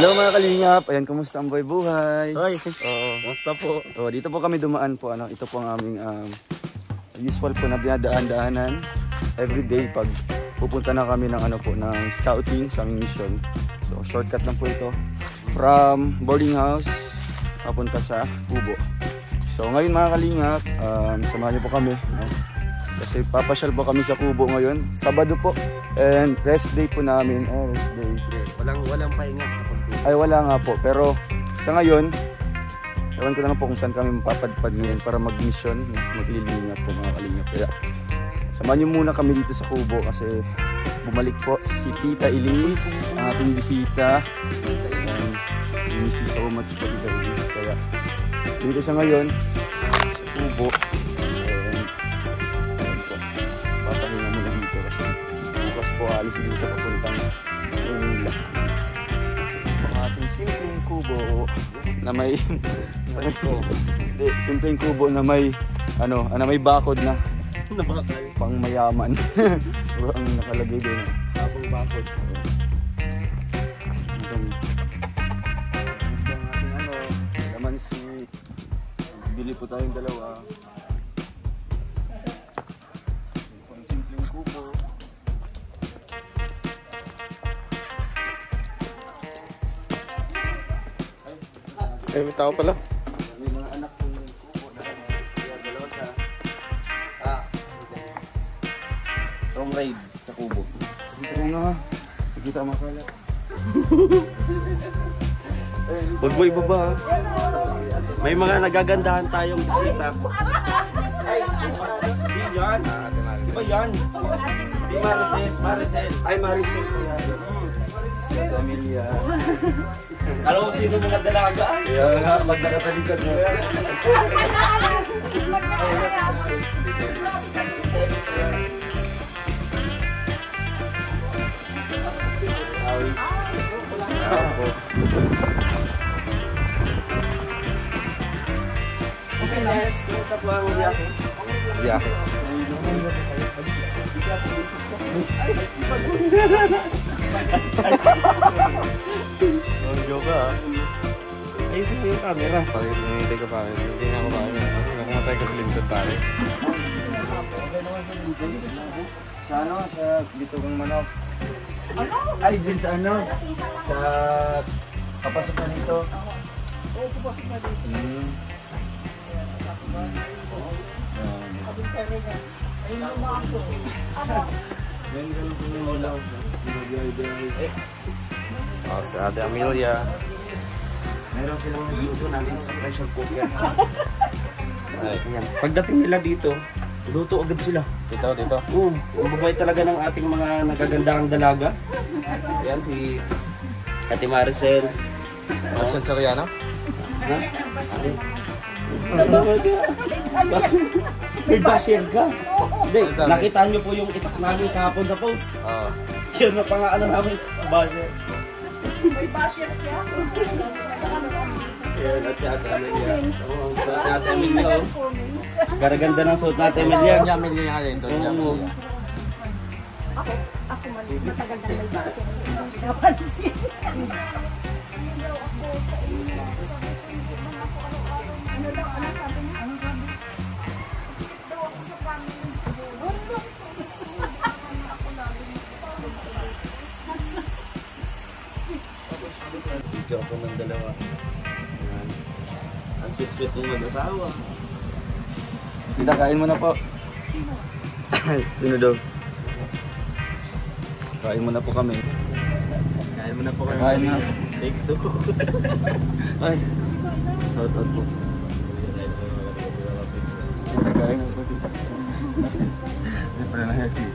Hello mga kalingap, ayan, kumusta ang buhay? Hoy, kumusta po? Dito po kami dumaan po, ito po ang aming usual po na dinadaan-daanan everyday pag pupunta na kami ng ng scouting sa aming mission. So shortcut lang po ito from boarding house papunta sa Kubo. So ngayon mga kalingap, samahan niyo po kami, kasi papasyal po kami sa Kubo ngayon, Sabado po, and rest day po namin. Rest day. Walang pahinga sa pagbuhay. Ay wala nga po, pero sa ngayon ewan ko na lang po kung saan kami mapapadpad ngayon para mag-mission, maglilingap po mga kalingap. Kaya samahan niyo muna kami dito sa Kubo kasi bumalik po si Tita Elise, ang ating bisita. We miss you so much po, Tita Elise. Kaya dito sa ngayon sa Kubo, papahinga muna dito kasi bukas po alis dito sa papuntang Manila. Ating simpleng kubo na may simpleng kubo na may na may bakod na pang mayaman. Ang nakalagay doon, habang bakod. Naman si bili po tayong dalawa. Ang simpleng kubo. May tao pala. May mga anak kong kubo na dalawa siya. Wrong ride sa Kubo. Dito ko nga. Nakita makalat. Huwag mo ibaba. May mga nagagandahan tayong bisita. Di yan. Di ba yan? Di Marites, Maricel. Ay, Marisol po yan. Si Amelia. Alam ko sino mga dalaga. Kaya nga, pag nakatalikod mo yan. Okay guys, kumusta po ang biyahe? Biyahe. Joke ka ha? Ayusin mo yung camera. Bakit nangyayari ka pa rin? Hindi nga ako pa rin. Kasi nakamatay ka sa lisod pare. Sa sa dito kong manok. Ay, din sa sa kapasok na dito. Oo, kapasok na dito. Ayun lang mga ako. Yan ganun po yung ulaw. Si Ate Amelia. Meron silang nagluto natin sa pressure cooker. Pagdating nila dito, luto agad sila. Dito. Ang babae talaga ng ating mga nagagandahang dalaga. Yan si Ate Maricel. Maricel Soriano? Ha? May basher ka? Hindi, nakita nyo po yung itak namin kahapon sa post. Yun na pangalan namin, basher. May basher siya. Yan, at si Ate Amelia. Sa Ate Amelia, garaganda ng suot natin, Amelia. Doña Amelia nga rin. Ako mali. Matagal na may basher siya. Napansin. Ano daw, ano sabi niya? Ano sabi? Daw ako sa family. Video ako ng dalawa. Ang sweet-sweet ng mag-asawa. Kita, kain mo na po. Sino daw? Kain mo na po kami. Kain mo na po kayo. Kain na. Take two. Ay, shout out po. Kain mo po, tita. Hindi pala na happy.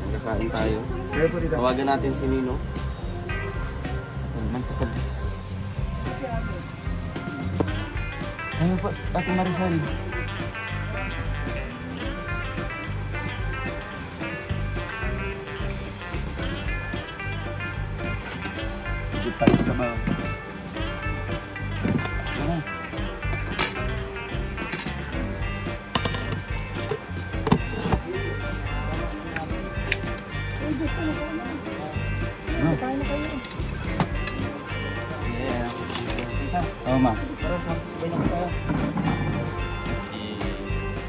Nakain tayo. Kaya po, tita. Tawagan natin si Nino. Kaya po, Ate Maricel. Higit tayo sa mga. Ay, Diyos ko na. Ano? Kain na kayo. Yeah. Tita, Oo, ma. tara, sabay na tayo.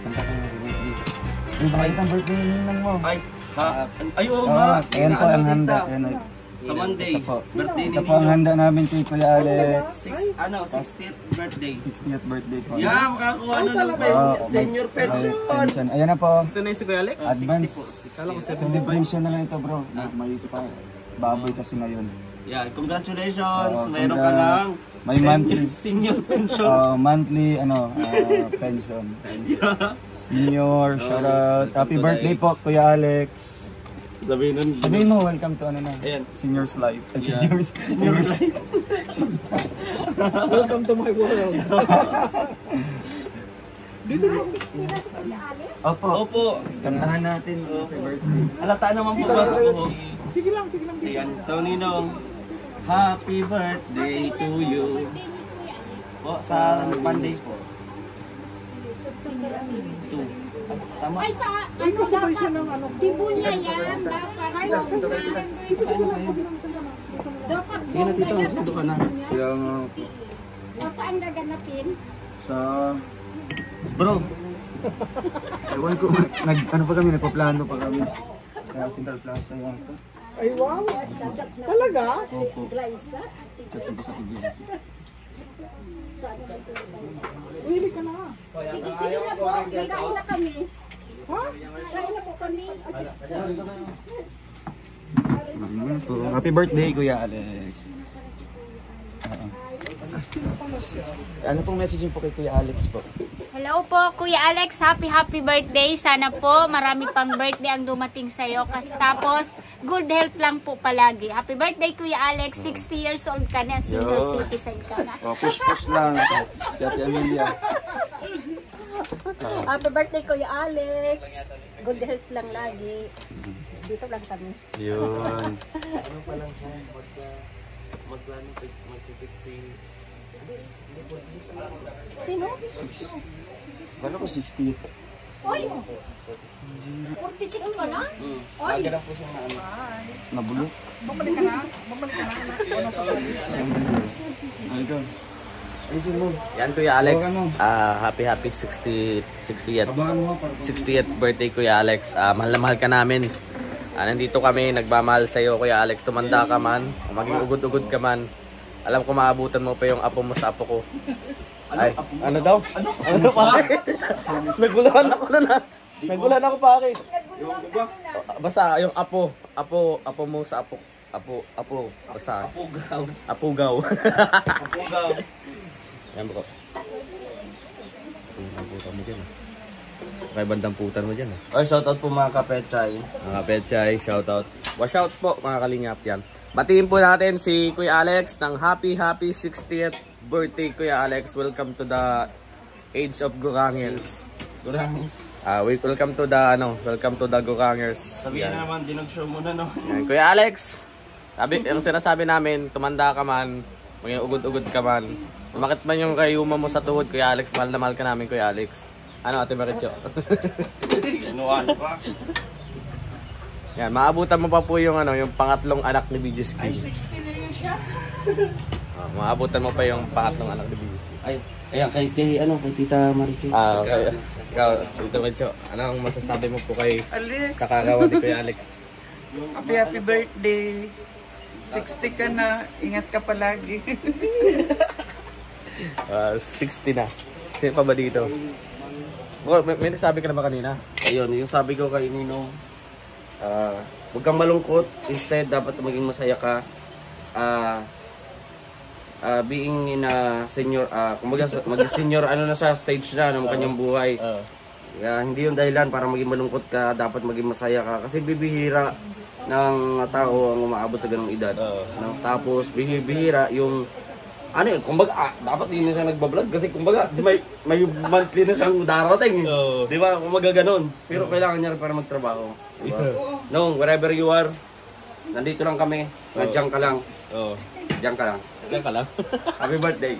Kanta ka na rin. Sige. Ay, bakit ang birthday ni Ninang mo? Ay, ayun Oo, ma. ayan po ang handa. Tita. Ayan, ay. Sa Monday, Ito po. birthday ni Ito po ang Nino. handa namin kay Kuya Alex. 60th birthday. 60th birthday po. Yeah, makakuha na ng senior pension. Pension. Ayan na po. Ito na yung si Kuya Alex? Advance. 60 po. Kala ko 75. Celebration na lang ito, bro. May pa baboy kasi ngayon. Yeah, congratulations. Oo, Mayroon ka congrats. ng May monthly. senior pension. Monthly pension. Senior, shout out. Happy birthday po, Kuya Alex. Sabihin nun. Sabihin mo, welcome to ano na. Ayan. Senior's life. Senior's Welcome to my world. Dito na. Opo. Opo. Kantahan natin. Happy birthday. Halata naman po ba sa ko? Sige lang, sige lang. Ayan, Toninong. Happy birthday to you. Po, sa Monday po. Two. Tama. Ay, sa Ay, ano kasabay siya dapat? ng ano. Tibo niya yan. Dapat. Dapat. Sige na tito, magsundo ka na. Kaya O, saan gaganapin? sa... Bro! Ewan ko, ano pa kami, nagpaplano pa kami. Sa Central Plaza yan. Ay, wow. Talaga? Opo. Glyza? Chat ko sa PBS. Pili ka na. Sige, sige na po. May kain na kami. Ha? Kain na po kami. Happy birthday, Kuya Alex. Ano pong messaging po kay Kuya Alex po? Hello po, Kuya Alex. Happy birthday. Sana po marami pang birthday ang dumating sa'yo. Tapos, good health lang po palagi. Happy birthday, Kuya Alex. 60 years old ka na. Senior citizen ka na. Push lang. Si Ate Amelia. Happy birthday, Kuya Alex. Good health lang lagi. Dito lang kami. Yun. Sino? Kala ko 60. Oy! 46 pa na? Lagi lang po siya na ano. Nabulo? Bumalik ka na. Bumalik ka na. Ano sa Ay, ikaw. Ayusin mo. Yan Kuya Alex, Hawakan mo. happy 60th Abangan mo para 60th birthday Kuya Alex. Mahal na mahal ka namin. Nandito kami, nagmamahal sa iyo Kuya Alex. Tumanda ka man, kung maging ugod-ugod ka man. Alam ko maabutan mo pa yung apo mo sa apo ko. Ay, ano daw? Ano pare? Nagulahan ako na. Nagulahan ako pare. Basta yung apo mo sa apo. Basta. Apugaw. Apugaw. Yan bro. Putan mo dyan. Kaya bandang putan mo dyan. Ay, shoutout po mga kapetchay. Mga kapetchay, shoutout. Wash out po mga kalingap yan. Batiin po natin si Kuya Alex ng happy 60th birthday Kuya Alex. Welcome to the age of Gurangers. Welcome to the Gurangers. Sabihin na naman, dinag-show muna no. Yan, Kuya Alex. Yung sinasabi namin, tumanda ka man, maging ugod-ugod ka man. Umakit man yung kayuma mo sa tuhod, Kuya Alex, mahal na mahal ka namin, Kuya Alex. Ano, Ate Marityo? Inuan pa. Yan, maabutan mo pa po yung yung pangatlong anak ni BGSK. Ay, 60 na yun siya. Maabutan mo pa yung pangatlong anak ni BGSK. Ay, ayan, kay Tita Marichu. Ikaw, Tito Marityo, anong masasabi mo po kay Alice, kakagawa ni Kuya Alex? happy birthday. 60 ka na. Ingat ka palagi. 60 na. Sino pa ba dito? Oh, may nasabi ka na ba kanina? Ayun, yung sabi ko kay Ninong, huwag kang malungkot. Instead, dapat maging masaya ka. Being in a senior, kumbaga mag-senior na sa stage na ng kanyang buhay. Hindi yung dahilan para maging malungkot ka, dapat maging masaya ka. Kasi bibihira ng tao ang umaabot sa ganung edad. Tapos bibihira yung kumbaga dapat hindi na siya nagbablog kasi kumbaga may monthly na siyang darating. Di ba? Kumbaga ganun. Pero kailangan niya rin para magtrabaho. Diba? No, wherever you are, nandito lang kami. Nandiyan ka lang. Diyan ka lang. Diyan ka lang. Happy birthday.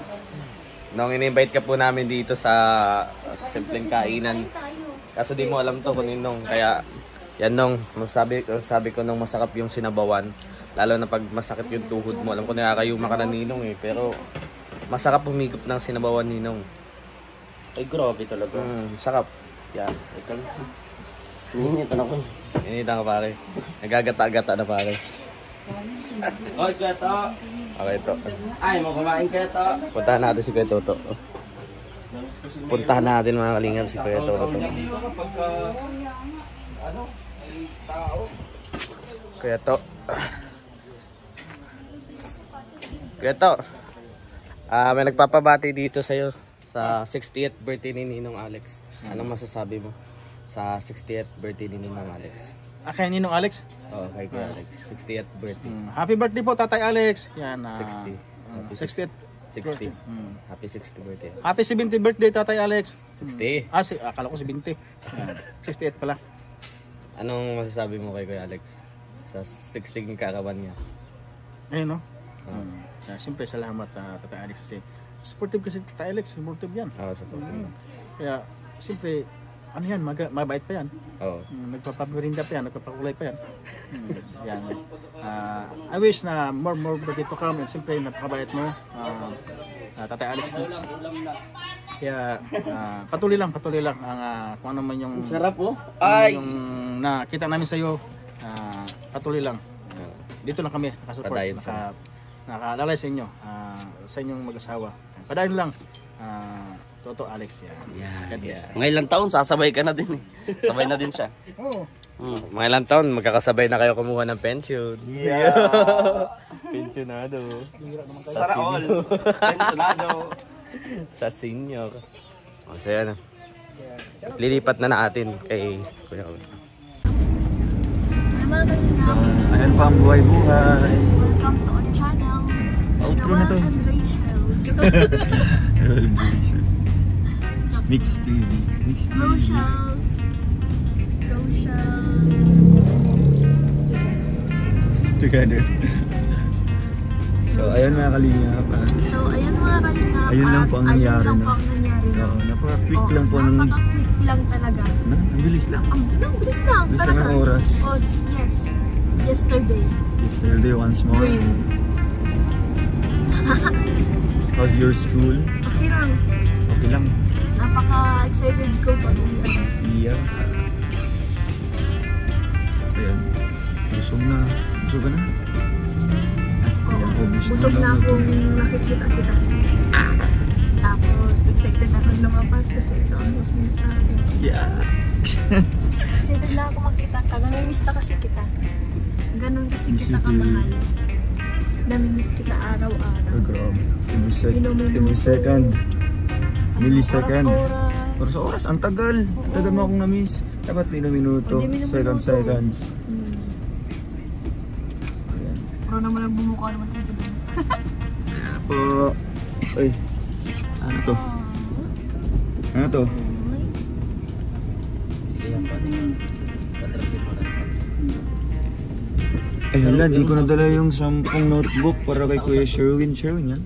Nung in-invite ka po namin dito sa simpleng kainan. Kaso di mo alam to kung ninong. Kaya Yan nung sabi ko nung masarap yung sinabawan. Lalo na pag masakit yung tuhod mo. Alam ko nakakayuma ka na Ninong eh. Pero masarap humigop ng sinabawan Ninong. Ay, grabe talaga. Sarap. Yan. Iniinitan ako eh. Initan ka pare. Nagagata-gata na pare. Oy, Keto! Okay ito. Ay, mo kumain, Keto! Puntahan natin si Kuya Toto. Puntahan natin mga kalingap si Kuya Toto. Kuya Toto. Kuya Toto. May nagpapabati dito sa'yo sa 60th birthday ni Ninong Alex. Anong masasabi mo sa 60th birthday ni Ninong Alex? Kay Ninong Alex? Oo, kay Kuya Alex. 60th birthday. Happy birthday po, Tatay Alex. Yan, 60. 60th. 60. Happy 60th birthday. Happy 70th birthday, Tatay Alex. 60. Akala ko 70. 68 pala. Anong masasabi mo kay Kuya Alex sa 60 karawan niya? Ayun, no? Siyempre, salamat, Tatay Alex. Kasi supportive kasi Tatay Alex. Supportive yan. Oo, supportive. Kaya, siyempre, ano yan, mabait pa yan. Oo. Nagpapabirinda pa yan, nagpapakulay pa yan. Yan. I wish na more birthday to come. And siyempre, napakabait mo, Tatay Alex. Kaya, patuloy lang ang kung ano man yung... Sarap po. Ay! Yung nakita namin sa'yo, patuloy lang. Dito lang kami, nakasupport, nakalalay sa inyo, sa inyong mag-asawa. Padayon lang, Toto Alex. Mga ilang taon, sasabay ka na din eh. Sabay na din siya. Oo. Mga ilang taon, magkakasabay na kayo kumuha ng pension. Yeah! Pensionado. Sana all. Pensionado. Sa senior. So yan. Lilipat na natin kay Kuya Kawin. So, ayan pa ang buhay-buhay. Welcome to our channel. Outro na to. Noel and Rachel. Mix TV. Mix TV. Rochelle. Together. So, ayan mga kalingap. So, ayan mga kalingap. Ayun lang po ang nangyari, Ayun lang no? po ang nangyari. Oo, napaka-quick lang po nung... Napaka-quick lang talaga. Ang bilis lang. Ang bilis lang. Bilis talaga. lang ang oras. Oh, yes. Yesterday. Yesterday once more. Dream. How's your school? Okay lang. Okay lang. Napaka-excited ko pag Yeah. Ayan. Busog na. Busog ka na? Ayan, busog na akong nakikita kita. Tapos, excited ako lumabas kasi ikaw ang gusto sa akin. Yeah. Excited na ako makita ka. Namimiss na kasi kita. Ganun kasi kita kamahal. Namimiss kita araw-araw. Oh, grabe. Every second. Millisecond. Oras. Ang tagal. Ang tagal mo akong na-miss. Dapat minuto. Seconds. Ayan. Pero naman ang bumukha naman ito doon. Po. Ay. Ano to? Ano to? Ay hala, di ko nadala yung 10 notebook para kay Kuya Sherwin. Sherwin yan?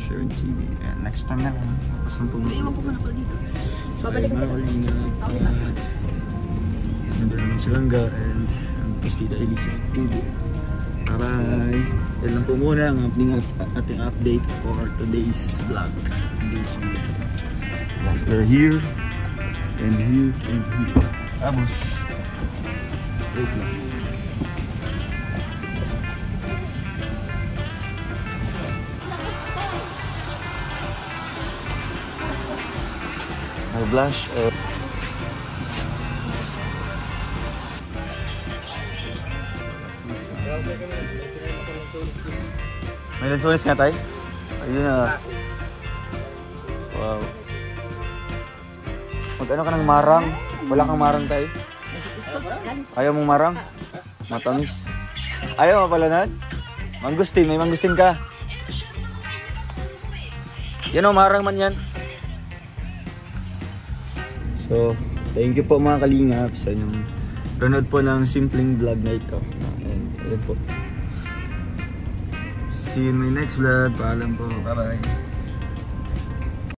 Sherwin TV. Ayan, next time na lang. 10 notebook. So ay mga kalingap. Sinanda naman si Langga and ang Pistita Elisa. Bye-bye. Yan lang po muna ang ating update for today's vlog. Today's video. Yan, we're here and here and here. Tapos, wait lang. I'll blush. May lansones nga tayo? Ayun na. Wow. Mag-ano ka ng marang? Wala kang marang tayo? Ayaw mong marang? Matamis. Ayaw mo pala na? Mangustin, may mangustin ka. Yan o, marang man yan. So, thank you po mga kalingap sa inyong panood po ng simpleng vlog na ito. Ayan po. See you in my next vlog. Paalam po. Bye-bye.